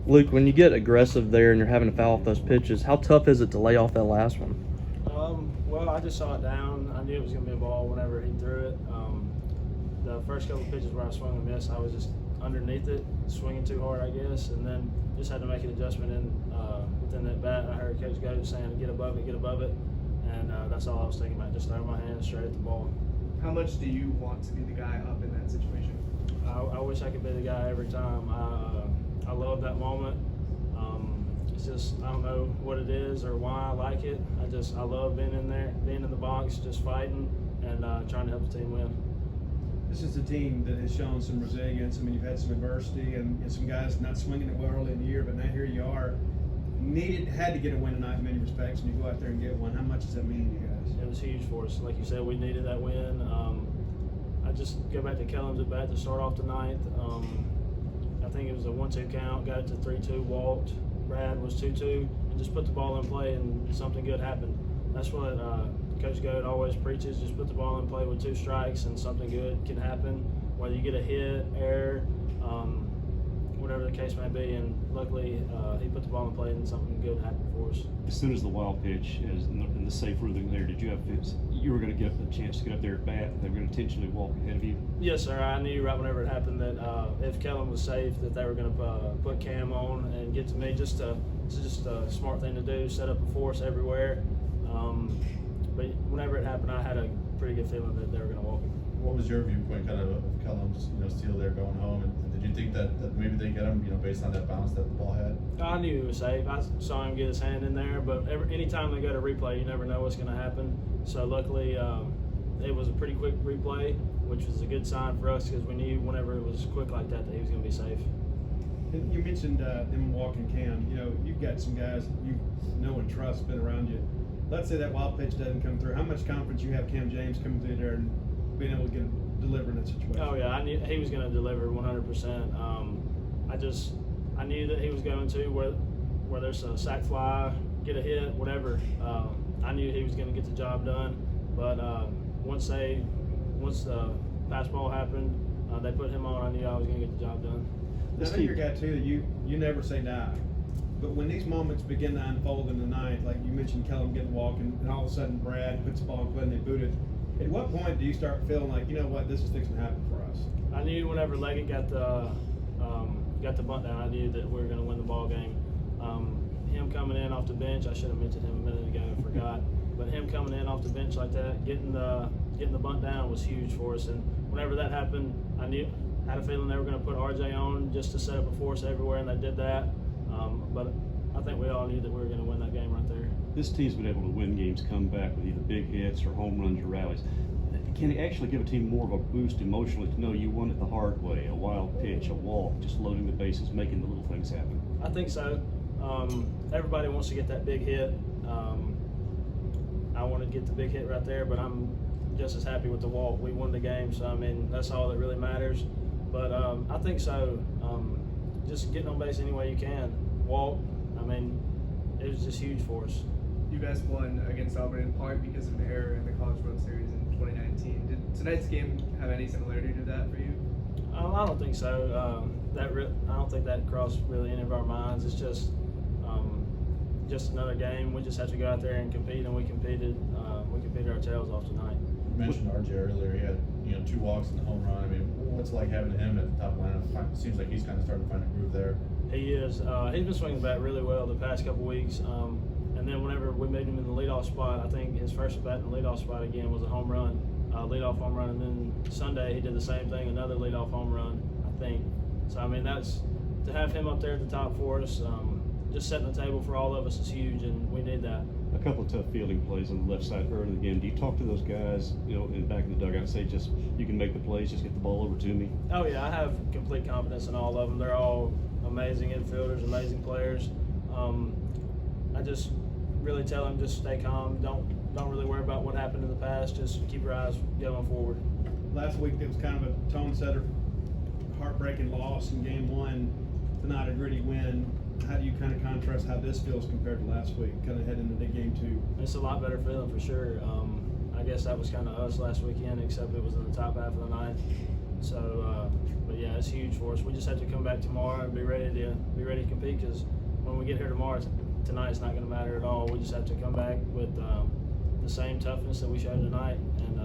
Luke, when you get aggressive there and you're having to foul off those pitches, how tough is it to lay off that last one? Well, I just saw it down. I knew it was going to be a ball whenever he threw it. The first couple of pitches where I swung and missed, I was just underneath it, swinging too hard, I guess, and then just had to make an adjustment within that bat. I heard Coach Goat saying, get above it, and that's all I was thinking about, just throw my hands straight at the ball. How much do you want to be the guy up in that situation? I wish I could be the guy every time. I love that moment. It's just, I don't know what it is or why I like it. I love being in there, being in the box, just fighting and trying to help the team win. This is a team that has shown some resilience. I mean, you've had some adversity and some guys not swinging it well early in the year, but now here you are. Had to get a win tonight in many respects, and you go out there and get one. How much does that mean to you guys? It was huge for us. Like you said, we needed that win. I just go back to Kellen's at bat to start off the ninth. I think it was a 1-2 count, got it to 3-2, walked. Brad was 2-2, and just put the ball in play, and something good happened. That's what Coach Goat always preaches: just put the ball in play with 2 strikes, and something good can happen. Whether you get a hit, error, whatever the case may be. And luckily, he put the ball in play, and something good happened for us. As soon as the wild pitch is in the safe ruling there, did you have you were going to get a chance to get up there at bat? They were going to intentionally walk ahead of you. Yes, sir. I knew right whenever it happened that if Kellen was safe, that they were going to put Cam on and get to me. It's just a smart thing to do. Set up a force everywhere. But whenever it happened, I had a pretty good feeling that they were going to walk him. What was your viewpoint kind of Kellen's steal there going home, and did you think that maybe they get him based on that bounce that the ball had? I knew he was safe. I saw him get his hand in there, but anytime they go to replay, you never know what's going to happen. So luckily, it was a pretty quick replay, which was a good sign for us because we knew whenever it was quick like that he was going to be safe. You mentioned them walking Cam. You've got some guys you know and trust been around you. Let's say that wild pitch doesn't come through. How much confidence you have Cam James coming through there and being able to deliver in that situation? Oh yeah, I knew he was going to deliver 100%. I knew that he was going to where there's a sac fly, get a hit, whatever. I knew he was going to get the job done. But once the pass ball happened, they put him on. I knew I was going to get the job done. I know you're a guy too that you never say die. But when these moments begin to unfold in the ninth, like you mentioned Kellen getting walking, and all of a sudden Brad puts the ball in play and they boot it, at what point do you start feeling like, you know what, this is fixing to happen for us? I knew whenever Leggett got the bunt down, I knew that we were going to win the ball game. Him coming in off the bench, I should have mentioned him a minute ago, I forgot. But him coming in off the bench like that, getting the bunt down was huge for us. And whenever that happened, I had a feeling they were going to put RJ on just to set up a force everywhere, and they did that. But I think we all knew that we were going to win that game right there. This team's been able to win games, come back with either big hits or home runs or rallies. Can it actually give a team more of a boost emotionally to know you won it the hard way, a wild pitch, a walk, just loading the bases, making the little things happen? I think so. Everybody wants to get that big hit. I want to get the big hit right there, but I'm just as happy with the walk. We won the game, so I mean that's all that really matters. But I think so. Just getting on base any way you can. Walk. I mean, it was just huge for us. You guys won against Auburn in part because of an error in the College World Series in 2019. Did tonight's game have any similarity to that for you? I don't think so. I don't think that crossed really any of our minds. It's just another game. We just have to go out there and compete, and we competed. We competed our tails off tonight. You mentioned RJ earlier. He had 2 walks and a home run. I mean, what's it like having him at the top lineup? It seems like he's kind of starting to find a groove there. He is. He's been swinging the bat really well the past couple weeks. And then whenever we made him in the leadoff spot, I think his first bat in the leadoff spot again was a home run, leadoff home run. And then Sunday he did the same thing, another leadoff home run, I think. So I mean, that's to have him up there at the top for us. Just setting the table for all of us is huge, and we need that. A couple of tough fielding plays on the left side early in the game. Do you talk to those guys, in back in the dugout and say, just you can make the plays, just get the ball over to me? Oh yeah, I have complete confidence in all of them. They're all amazing infielders, amazing players. I just really tell them just stay calm. Don't really worry about what happened in the past. Just keep your eyes going forward. Last week it was kind of a tone setter, heartbreaking loss in game 1. Tonight a gritty win. How do you kind of contrast how this feels compared to last week, kind of heading into game 2? It's a lot better feeling for sure. I guess that was kind of us last weekend, except it was in the top half of the ninth. So, but yeah, it's huge for us. We just have to come back tomorrow and be ready to compete, because when we get here tomorrow, tonight's not going to matter at all. We just have to come back with the same toughness that we showed tonight, and